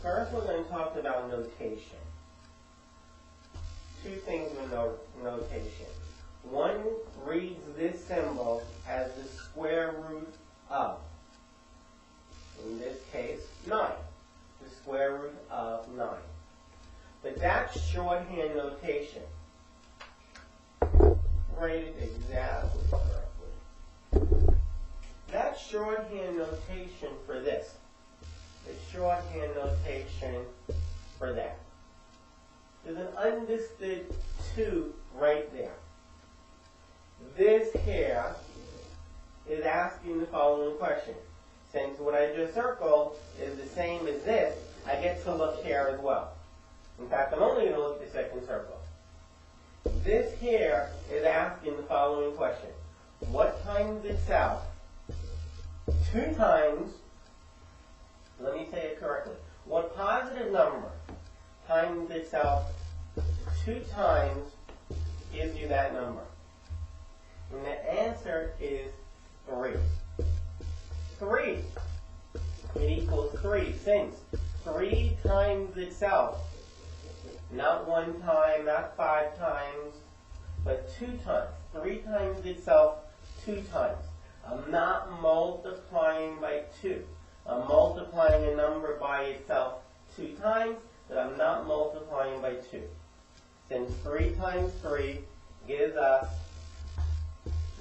First, we're going to talk about notation. Two things with notation. One reads this symbol as the square root of, in this case, 9. The square root of 9. But that's shorthand notation. Write it exactly correctly. That's shorthand notation for this. It's shorthand notation for that. There's an understood 2 right there. This here is asking the following question. Since what I just circled is the same as this, I get to look here as well. In fact, I'm only going to look at the second circle. This here is asking the following question. What times itself 2 times, let me say it correctly, what positive number times itself 2 times gives you that number? And the answer is 3. 3. It equals 3, since 3 times itself, not 1 time, not 5 times, but 2 times. 3 times itself 2 times. I'm not multiplying by 2. I'm multiplying a number by itself 2 times, but I'm not multiplying by 2. Since 3 times 3 gives us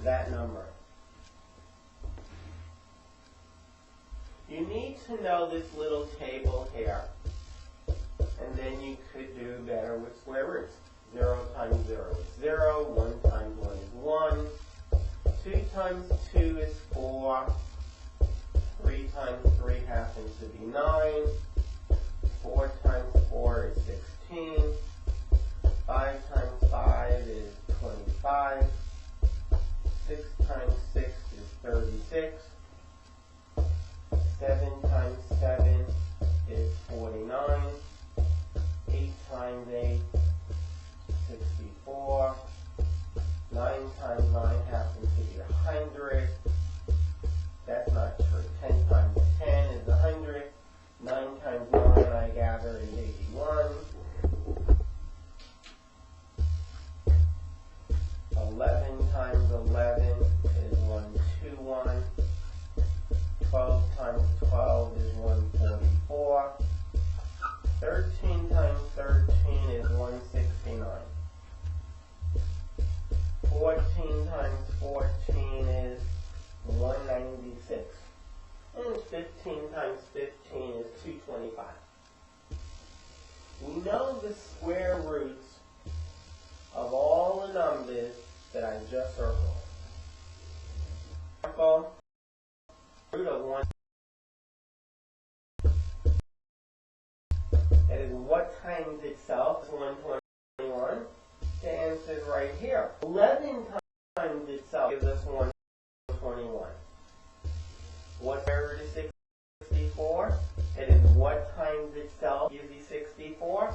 that number. You need to know this little table here, and then you could do better with square roots. 0 times 0 is 0, 1 times 1 is 1, 2 times 2 is 4, 3 times 3 happens to be 9, 4 times 4 is 16, 5 times 5 is 25, 6 times 6 is 36, 7 times 7 is 49, 8 times 8 is 64, 9 times 9 happens to be 100. That's not true. 10 times 10 is 100. 9 times 9, I gather, is 81. 11 times 11 is 121. 12 times 12 is 144. 13 times 13 is 169. 14 times 14 is 196. And 15 times 15 is 225. We know the square roots of all the numbers that I just circled. Circle root of 1. That is what times itself is 121. The answer is right here. 11 times itself gives us 121. What square root is 64? It is what times itself gives you 64?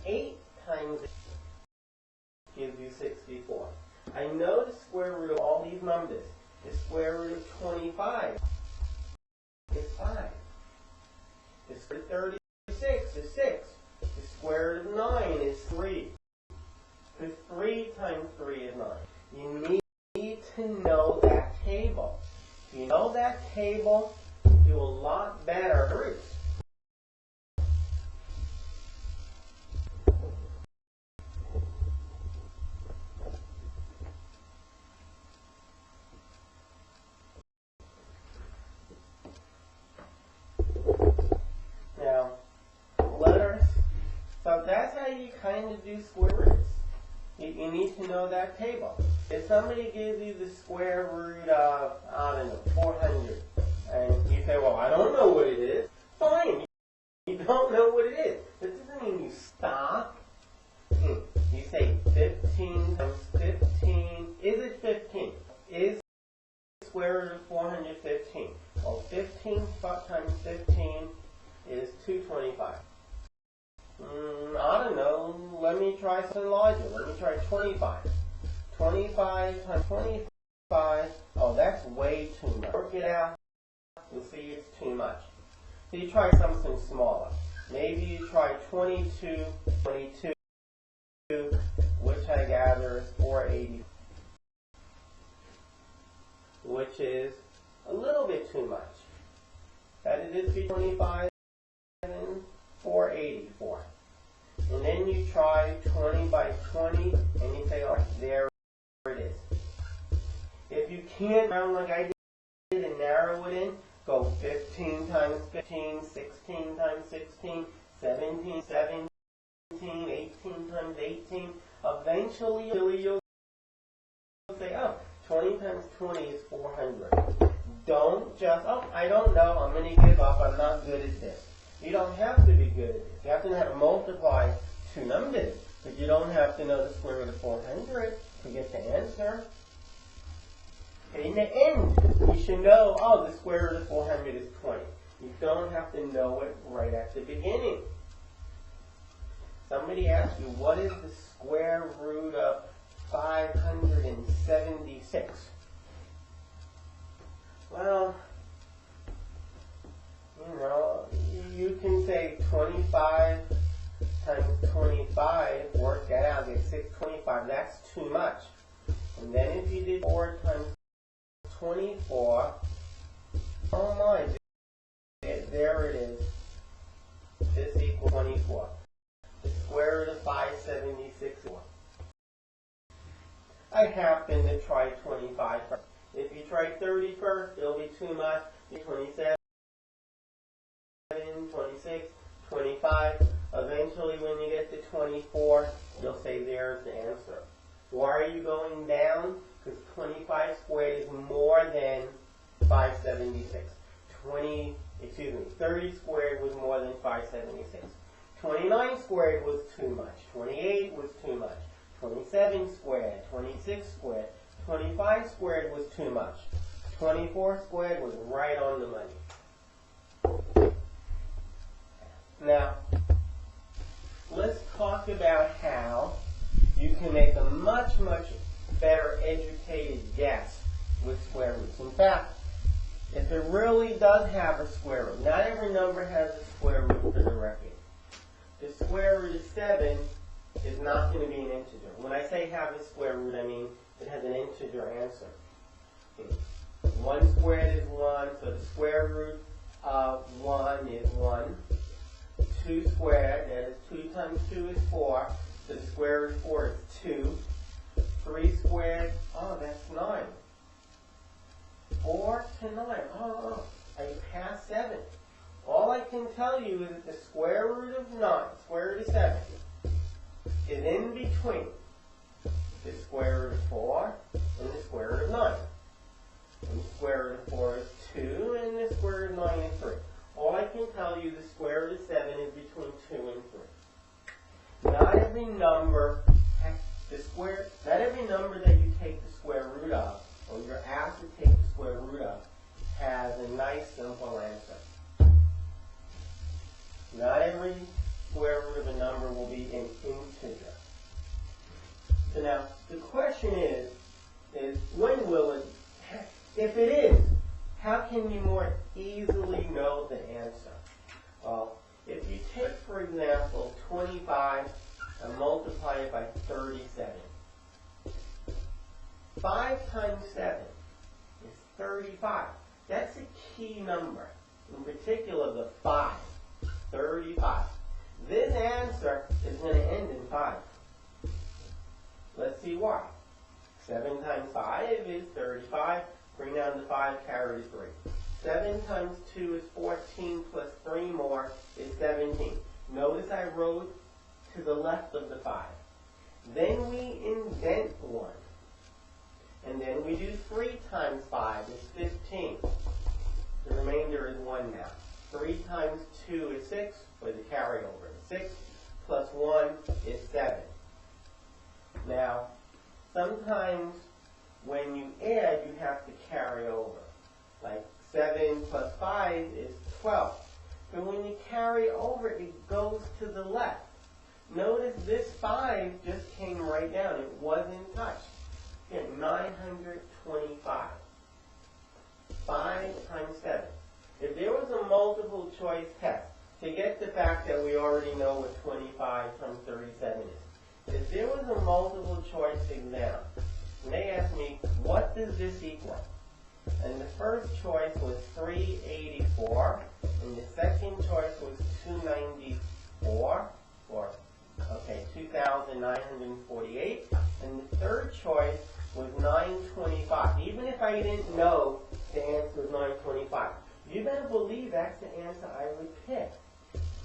8 times it gives you 64. I know the square root of all these numbers. The square root of 25 is 5. The square root of 36 is 6. The square root of 9 is 3. Because 3 times 3 is 9. You need to know that table. If you know that table, you do a lot better roots. Now, letters. So that's how you kind of do square roots. You need to know that table. If somebody gives you the square root of, I don't know, 400, and you say, well, I don't know what it is, fine. You don't know what it is. That doesn't mean you stop. You say 15 times 15. Is it 15? Is the square root of 415? Well, 15 times 15 is 225. I don't know. Let me try something larger. Let me try 25. 25 times 25. Oh, that's way too much. Work it out. You'll see it's too much. So you try something smaller. Maybe you try 22, which I gather is 480, which is a little bit too much. That is between 25 and 484. And then you try 20 by 20, and you say, oh, there it is. If you can't round like I did and narrow it in, go 15 times 15, 16 times 16, 17, 17, 18 times 18. Eventually you'll say, oh, 20 times 20 is 400. Don't just, oh, I don't know, I'm going to give up, I'm not good at this. You don't have to be good at this. You have to know how to multiply two numbers, but you don't have to know the square root of 400 to get the answer. In the end, you should know, oh, the square root of 400 is 20. You don't have to know it right at the beginning. Somebody asked you, what is the square root of 576? Well, you know, you can say 25 times 25, work that out, get 625. That's too much. And then if you did 4 times 24, oh my, there it is. This equals 24. The square root of 576 is 1. I happen to try 25 first. If you try 30 first, it'll be too much. 27, 26, 25. Eventually, when you get to 24, you'll say there's the answer. Why are you going down? Because 25 squared is more than 576. 30 squared was more than 576. 29 squared was too much. 28 was too much. 27 squared, 26 squared, 25 squared was too much. 24 squared was right on the money. Now, let's talk about how you can make a much, much better educated guess with square roots. In fact, if it really does have a square root, not every number has a square root for the record. The square root of 7 is not going to be an integer. When I say have a square root, I mean it has an integer answer. 1 squared is 1, so the square root of 1 is 1. 2 squared, that is 2 times 2 is 4, so the square root of 4 is 2. 3 squared, oh, that's 9. 4 to 9, I passed 7. All I can tell you is that the square root of 9, square root of 7, is in between the square root of 4 and the square root of 9. And the square root of 4 is 2, and the square root of 9 is 3. All I can tell you, the square root of 7 is between 2 and 3. Not every number that you take the square root of, or you're asked to take the square root of, has a nice simple answer. Not every square root of a number will be an integer. So now, the question is when will it, if it is, how can you more easily know the answer? Well, if you take, for example, 25 and multiply it by 37. 5 times 7 is 35. That's a key number. In particular, the 5. 35. This answer is going to end in 5. Let's see why. 7 times 5 is 35. Bring down the 5, carry the 3. 7 times 2 is 14, plus 3 more is 17. Notice I wrote to the left of the 5. Then we indent 1. And then we do 3 times 5 is 15. The remainder is 1 now. 3 times 2 is 6, for the carryover. 6 plus 1 is 7. Now, sometimes when you add, you have to carry over. Like 7 plus 5 is 12. But when you carry over, it goes to the left. Notice this 5 just came right down. It wasn't touched. Again, 925. 5 times 7. If there was a multiple choice test to get the fact that we already know what 25 times 37 is. If there was a multiple choice exam, and they asked me, what does this equal? And the first choice was 384, and the second choice was 294, or, okay, 2,948, and the third choice was 925. Even if I didn't know the answer was 925, you better believe that's the answer I would pick.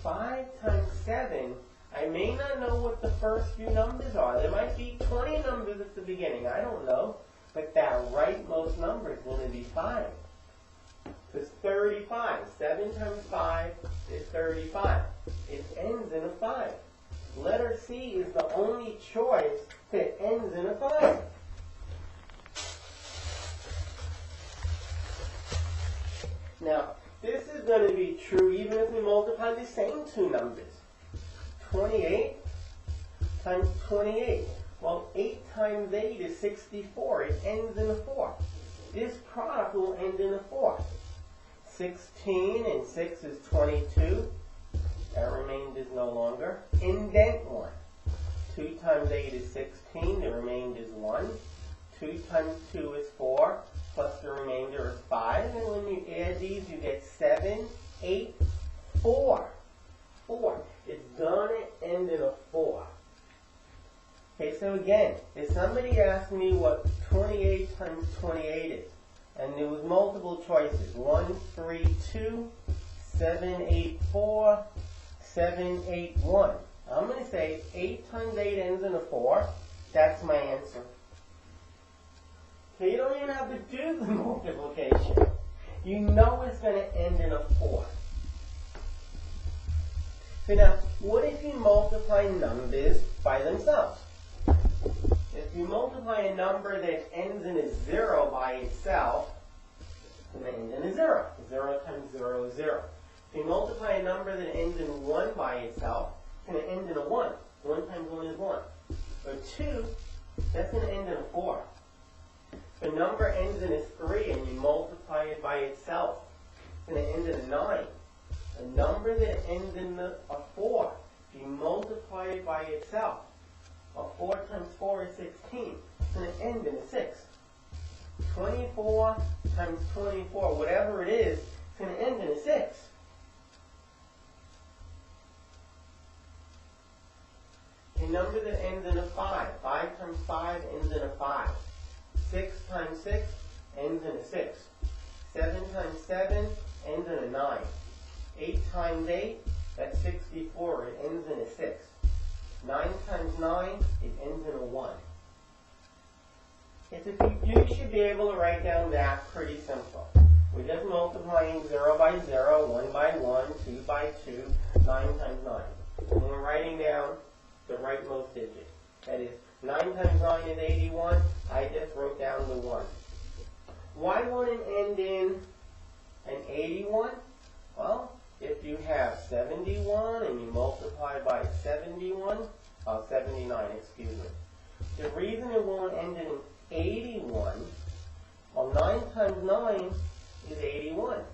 5 times 7, I may not know what the first few numbers are. There might be 20 numbers at the beginning, I don't know. But that rightmost number is going to be 5. It's 35. 7 times 5 is 35. It ends in a 5. Letter C is the only choice that ends in a 5. Now, this is going to be true even if we multiply the same two numbers. 28 times 28. Well, 8 times 8 is 64. It ends in a 4. This product will end in a 4. 16 and 6 is 22. That remainder is no longer. Indent 1. 2 times 8 is 16. The remainder is 1. 2 times 2 is 4. Plus the remainder is 5. And when you add these, you get 7, 8, 4. 4. It's going to end in a 4. Okay, so again, if somebody asked me what 28 times 28 is, and there was multiple choices, 1, 3, 2, 7, 8, 4, 7, 8, 1. I'm going to say 8 times 8 ends in a 4. That's my answer. Okay, you don't even have to do the multiplication. You know it's going to end in a 4. So now, what if you multiply numbers by themselves? If you multiply a number that ends in a 0 by itself, it's going to end in a 0. 0 times 0 is 0. If you multiply a number that ends in 1 by itself, it's going to end in a 1. 1 times 1 is 1. Or 2, that's going to end in a 4. If a number ends in a 3 and you multiply it by itself, it's going to end in a 9. A number that ends in a 4, if you multiply it by itself, 4 times 4 is 16. It's going to end in a 6. 24 times 24, whatever it is, it's going to end in a 6. A number that ends in a 5. 5 times 5 ends in a 5. 6 times 6 ends in a 6. 7 times 7 ends in a 9. 8 times 8, that's 64. It ends in a 6. 9 times 9, it ends in a 1. You should be able to write down that pretty simple. We're just multiplying 0 by 0, 1 by 1, 2 by 2, 9 times 9. And we're writing down the rightmost digit. That is, 9 times 9 is 81. I just wrote down the 1. Why won't it end in an 81? Well, if you have 71 and you multiply by 79, excuse me. The reason it won't end in 81, well, 9 times 9 is 81.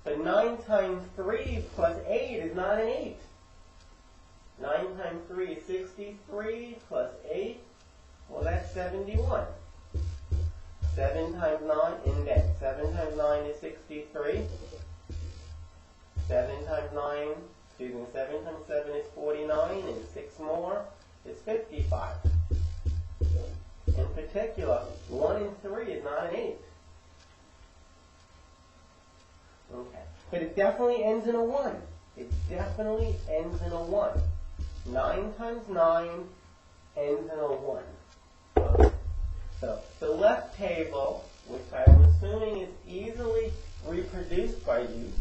But 9 times 3 plus 8 is not an 8. 9 times 3 is 63 plus 8, well, that's 71. 7 times 9, indent. 7 times 9 is 63. 7 times 7 is 49, and 6 more is 55. In particular, 1 and 3 is not an 8. Okay. But it definitely ends in a 1. It definitely ends in a 1. 9 times 9 ends in a 1. Okay. So, the left table, which I'm assuming is easily reproduced by you,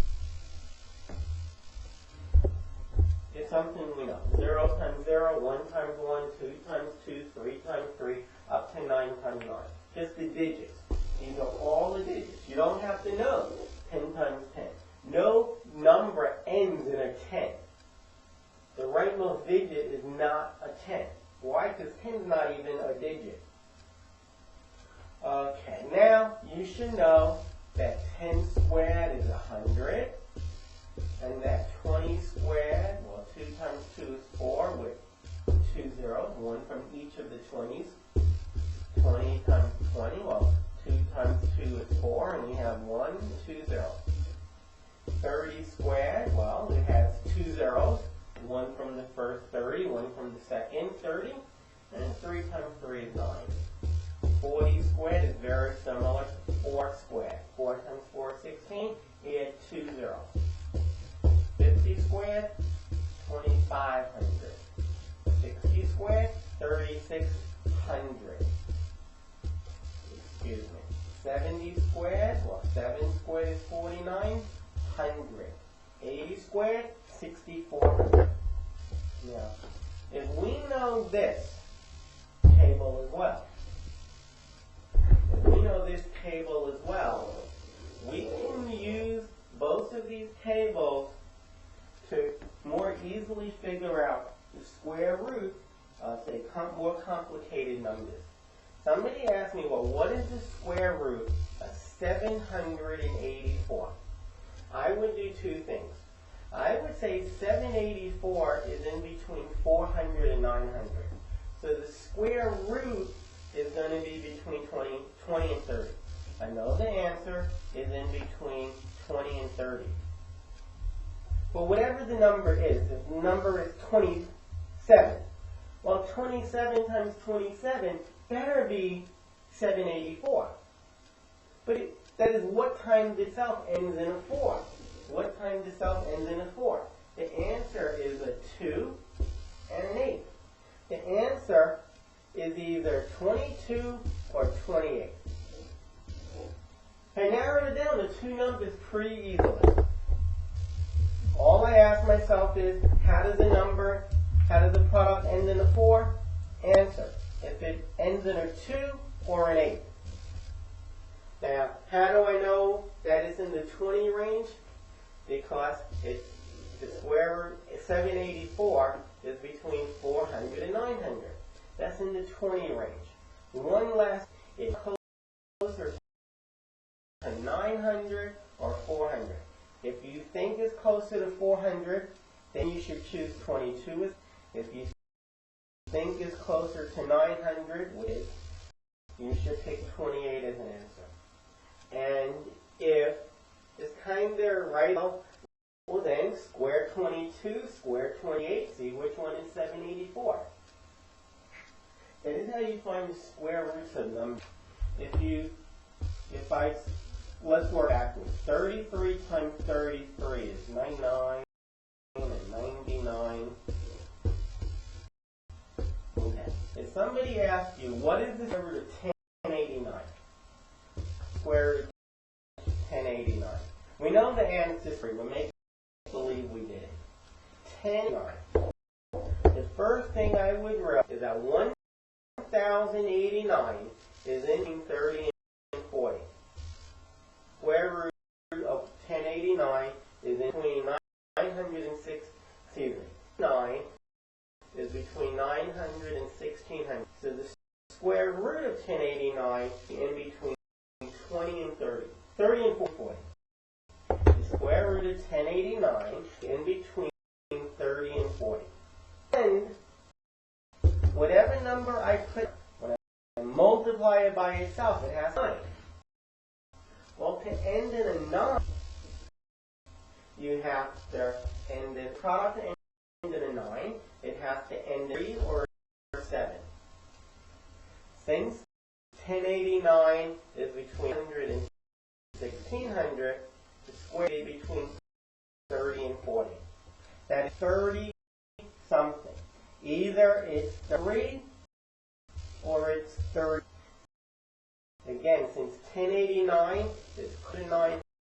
is something we know. 0 times 0, 1 times 1, 2 times 2, 3 times 3, up to 9 times 9. Just the digits. You know all the digits. You don't have to know 10 times 10. No number ends in a 10. The rightmost digit is not a 10. Why? Because 10 is not even a digit. Okay, now you should know that 10 squared is 100. And that 20 squared, well, 2 times 2 is 4 with 2 zeros, one from each of the 20s. 20 times 20, well, 2 times 2 is 4, and we have 1, 2 zeros. 30 squared, well, it has 2 zeros, one from the first 30, one from the second 30, and 3 times 3 is 9. 40 squared is very similar to 4 squared. 4 times 4 is 16, add 2 zeros. 50 squared, 2,500. 60 squared, 3,600. Excuse me. 70 squared, well, 7 squared is 4,900. 80 squared, 6,400. Now, if we know this table as well, we can use both of these tables to more easily figure out the square root of, say, more complicated numbers. Somebody asked me, well, what is the square root of 784? I would do two things. I would say 784 is in between 400 and 900. So the square root is going to be between 20 and 30. I know the answer is in between 20 and 30. But whatever the number is, if the number is 27, well, 27 times 27 better be 784. But that is what times itself ends in a 4. What times itself ends in a 4? The answer is a 2 and an 8. The answer is either 22 or 28. I narrowed it down to two numbers pretty easily. All I ask myself is, how does the product end in a 4? Answer, if it ends in a 2 or an 8. Now, how do I know that it's in the 20 range? Because the square root 784 is between 400 and 900. That's in the 20 range. One last, it's closer to 900 or 400. If you think it's closer to 400, then you should choose 22. If you think it's closer to 900, you should pick 28 as an answer. And if it's kind of right, well then square 22, square 28, see which one is 784. That is how you find the square roots of numbers. Let's work backwards. 33 times 33 is 99 and 99. Okay. If somebody asks you, what is the square root of 1089? Square root of 1089. We know the answer is 3. We'll make believe we did. 1089. The first thing I would realize is that 1089 is in 30 and 40. Square root of 1089 is in between 906, 9 is between 900 and 1600. So the square root of 1089 is in between 20 and 30. 30 and 40. The square root of 1089 is in between 30 and 40. And whatever number I put, when I multiply it by itself, it has 9. Well, to end in a 9, you have to end the product to end in a 9. It has to end in 3 or 7. Since 1089 is between 100 and 1600, the square is between 30 and 40. That is 30 something. Either it's 3 or it's 30. Again, since 1089 is close to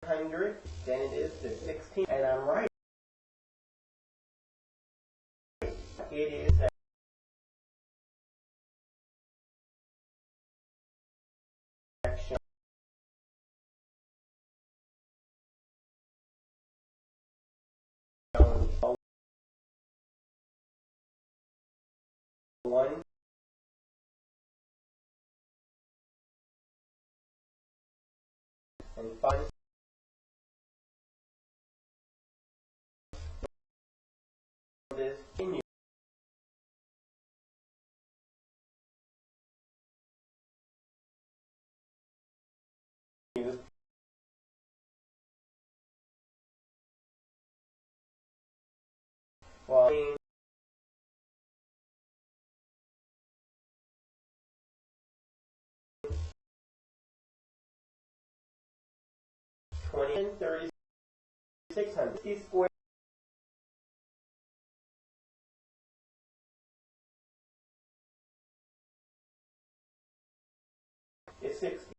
900, then it is to 16. And I'm right. It is section 1. And 5. Well, 20 and 3,600. 60 squared is 60.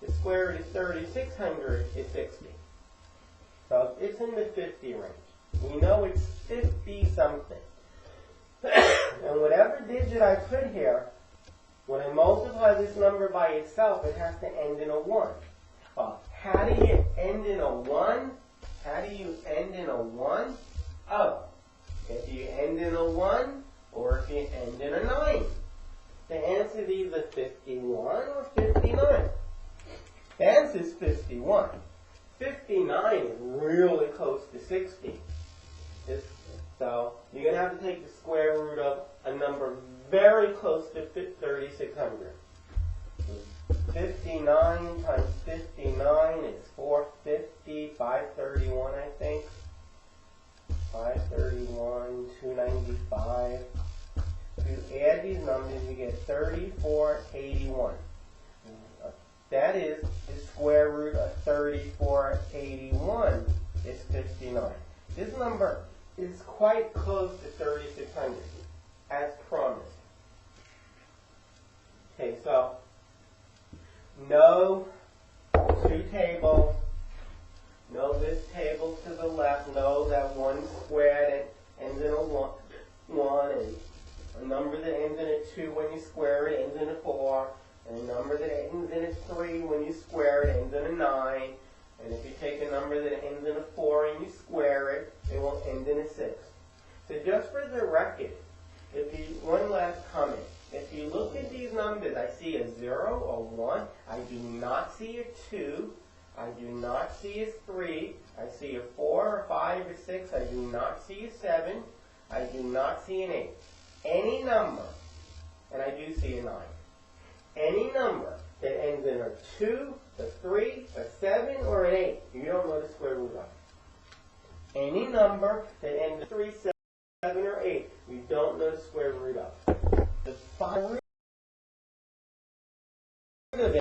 The square root of 3,600 is 60. So it's in the 50 range. We know it's 50 something. And whatever digit I put here, when I multiply this number by itself, it has to end in a 1. Well, how do you end in a 1? How do you end in a 1? Oh, if you end in a 1 or if you end in a 9. The answer is either 51 or 59. The answer is 51. 59 is really close to 60. So you're going to have to take the square root of a number very close to 3,600. 59 times 59 is 450, 531 I think. 531, 295. If you add these numbers, you get 3481. That is, the square root of 3481 is 59. This number is quite close to 3,600, as promised. Okay, so know two tables. Know this table to the left. Know that 1 squared ends in a 1, and a number that ends in a 2 when you square it ends in a 4. And a number that ends in a 3, when you square it, ends in a 9. And if you take a number that ends in a 4 and you square it, it will end in a 6. So just for the record, one last comment. If you look at these numbers, I see a 0, a 1. I do not see a 2. I do not see a 3. I see a 4, a 5, a 6. I do not see a 7. I do not see an 8. Any number, and I do see a 9. Any number that ends in a 2, a 3, a 7, or an 8, you don't know the square root of. Any number that ends in 3, 7, or 8, you don't know the square root of. The final root of it, you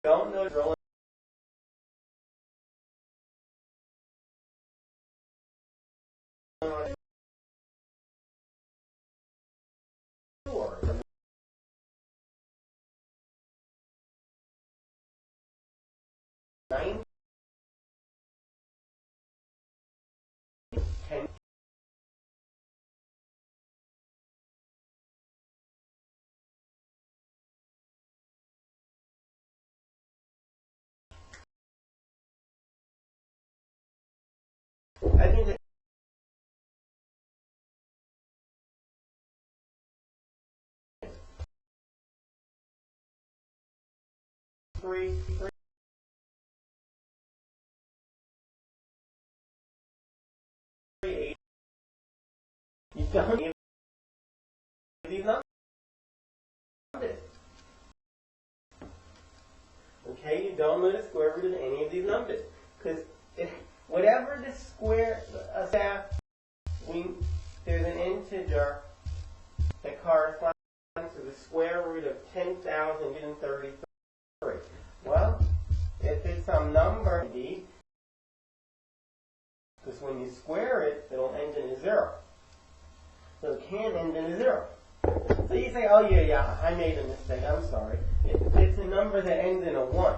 don't know the roll. I think that 3, 8. You don't need these numbers. Okay, you don't know the square root of any of these numbers. Because whatever the square, there's an integer that corresponds to the square root of 10,033. Well, if it's some number, because when you square it, it'll end in a 0. So it can end in a 0. So you say, oh yeah, I made a mistake, I'm sorry. It's a number that ends in a 1.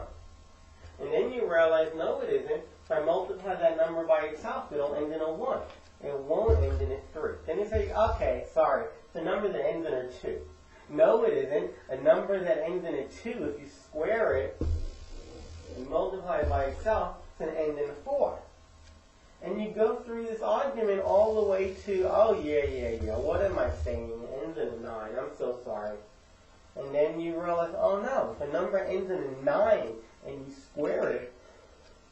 And then you realize, no it isn't. If I multiply that number by itself, it'll end in a 1. It won't end in a 3. Then you say, okay, sorry, it's a number that ends in a 2. No it isn't. A number that ends in a 2, if you square it and multiply it by itself, it's going to end in a 4. And you go through this argument all the way to, oh yeah, what am I saying? It ends in a 9, I'm so sorry. And then you realize, oh no, if a number ends in a 9 and you square it,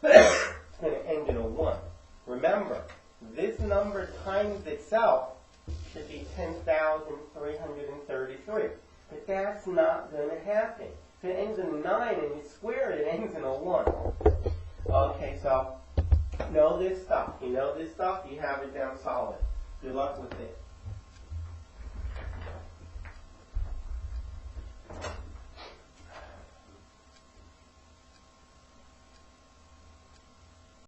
it's going to end in a 1. Remember, this number times itself should be 10,333. But that's not going to happen. If it ends in a 9 and you square it, it ends in a 1. Okay, so know this stuff. You know this stuff, you have it down solid. Good luck with it.